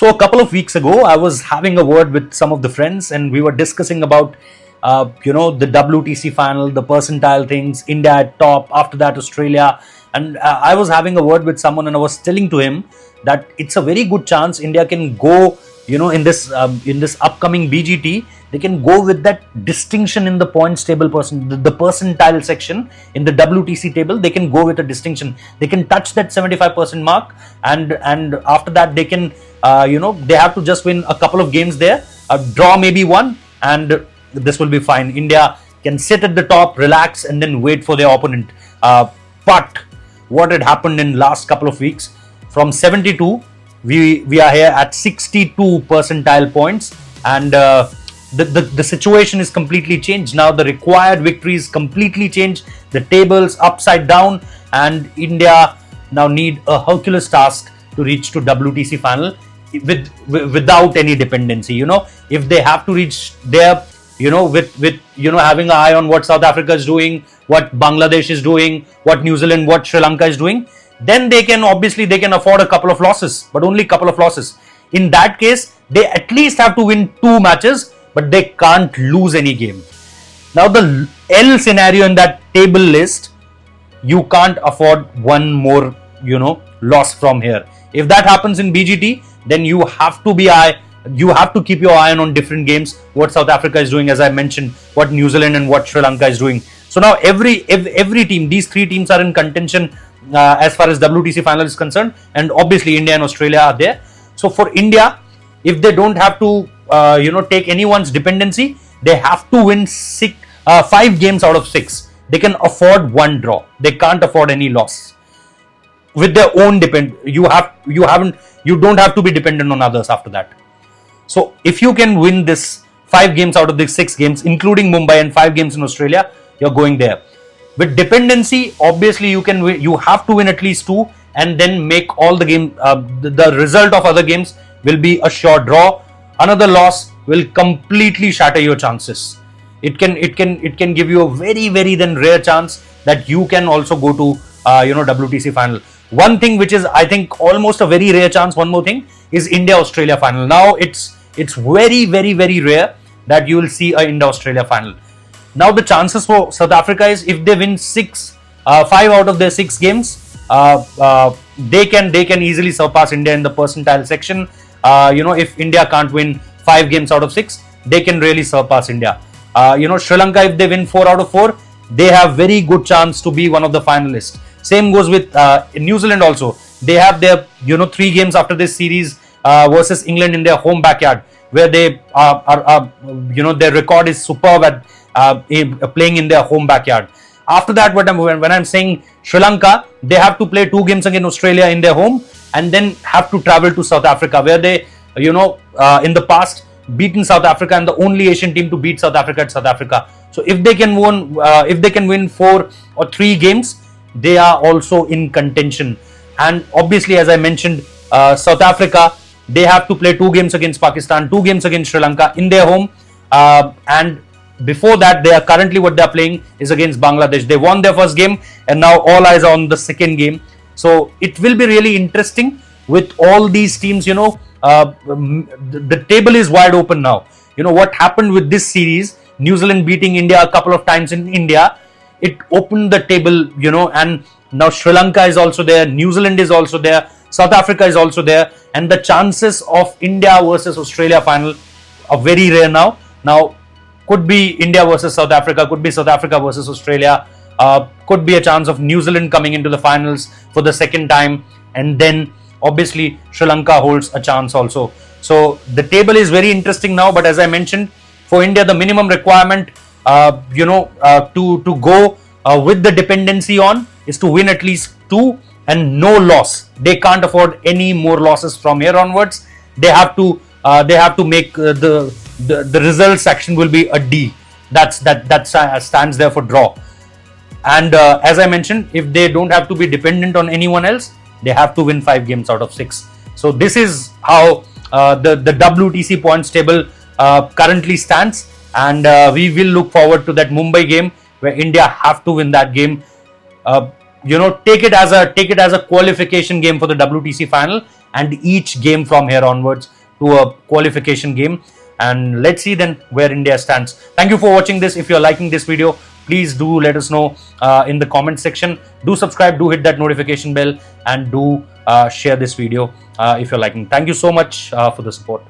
So a couple of weeks ago, I was having a word with some of the friends, and we were discussing about, the WTC final, the percentile things, India at top, after that Australia, and I was having a word with someone, and I was telling to him that it's a very good chance India can go, in this upcoming BGT, they can go with that distinction in the points table the percentile section in the WTC table. They can go with a distinction. They can touch that 75% mark, and after that they can, they have to just win a couple of games there, draw maybe one, and this will be fine. India can sit at the top, relax, and then wait for their opponent. But what had happened in last couple of weeks, from 72, we are here at 62 percentile points, and the situation is completely changed. Now the required victories completely changed. The table's upside down, and India now need a Hercules task to reach to WTC final without any dependency. If they have to reach there, with having an eye on what South Africa is doing, what Bangladesh is doing, what New Zealand, what Sri Lanka is doing, then they can afford a couple of losses, but only a couple of losses. In that case, they at least have to win 2 matches, but they can't lose any game. Now the L scenario in that table list, you can't afford one more, loss from here. If that happens in BGT, then you have to keep your eye on different games, what South Africa is doing, as I mentioned, what New Zealand and what Sri Lanka is doing. So now every team, these 3 teams are in contention as far as WTC final is concerned, and obviously India and Australia are there. So for India, if they don't have to take anyone's dependency, they have to win 5 games out of 6. They can afford 1 draw. They can't afford any loss. With their own you don't have to be dependent on others after that. So if you can win this 5 games out of the 6 games, including Mumbai, and 5 games in Australia, you're going there. With dependency, obviously you have to win at least 2, and then make all the game. The result of other games will be a sure draw. Another loss will completely shatter your chances. It can give you a very, very then rare chance that you can also go to WTC final. One thing which is, I think, almost a very rare chance, one more thing, is India-Australia final. Now it's very, very, very rare that you will see a India-Australia final. Now the chances for South Africa is, if they win 5 out of their 6 games, they can easily surpass India in the percentile section. If India can't win 5 games out of 6, they can really surpass India. Sri Lanka, if they win 4 out of 4, they have very good chance to be one of the finalists. Same goes with New Zealand also. They have their 3 games after this series versus England in their home backyard, where they their record is superb at playing in their home backyard. After that, when I'm saying Sri Lanka, they have to play 2 games against Australia in their home, and then have to travel to South Africa, where they in the past beaten South Africa, and the only Asian team to beat South Africa at South Africa. So if they can win 4 or 3 games, they are also in contention. And obviously, as I mentioned, South Africa, they have to play 2 games against Pakistan, 2 games against Sri Lanka in their home, and before that, they are currently, what they are playing is against Bangladesh. They won their first game, and now all eyes are on the second game. So it will be really interesting with all these teams. The table is wide open now. What happened with this series, New Zealand beating India a couple of times in India, it opened the table, and now Sri Lanka is also there, New Zealand is also there, South Africa is also there, and the chances of India versus Australia final are very rare now. Now, could be India versus South Africa, could be South Africa versus Australia, could be a chance of New Zealand coming into the finals for the second time, and then obviously Sri Lanka holds a chance also. So the table is very interesting now, but as I mentioned, for India, the minimum requirement to go with the dependency on is to win at least 2 and no loss. They can't afford any more losses from here onwards. They have to make the results section will be a D. That stands there for draw. And as I mentioned, if they don't have to be dependent on anyone else, they have to win 5 games out of 6. So this is how the WTC points table currently stands, and we will look forward to that Mumbai game where India have to win that game. Take it as a qualification game for the WTC final, and each game from here onwards to a qualification game. And let's see then where India stands. Thank you for watching this. If you're liking this video, please do let us know in the comment section. Do subscribe, do hit that notification bell, and do share this video if you're liking. Thank you so much for the support.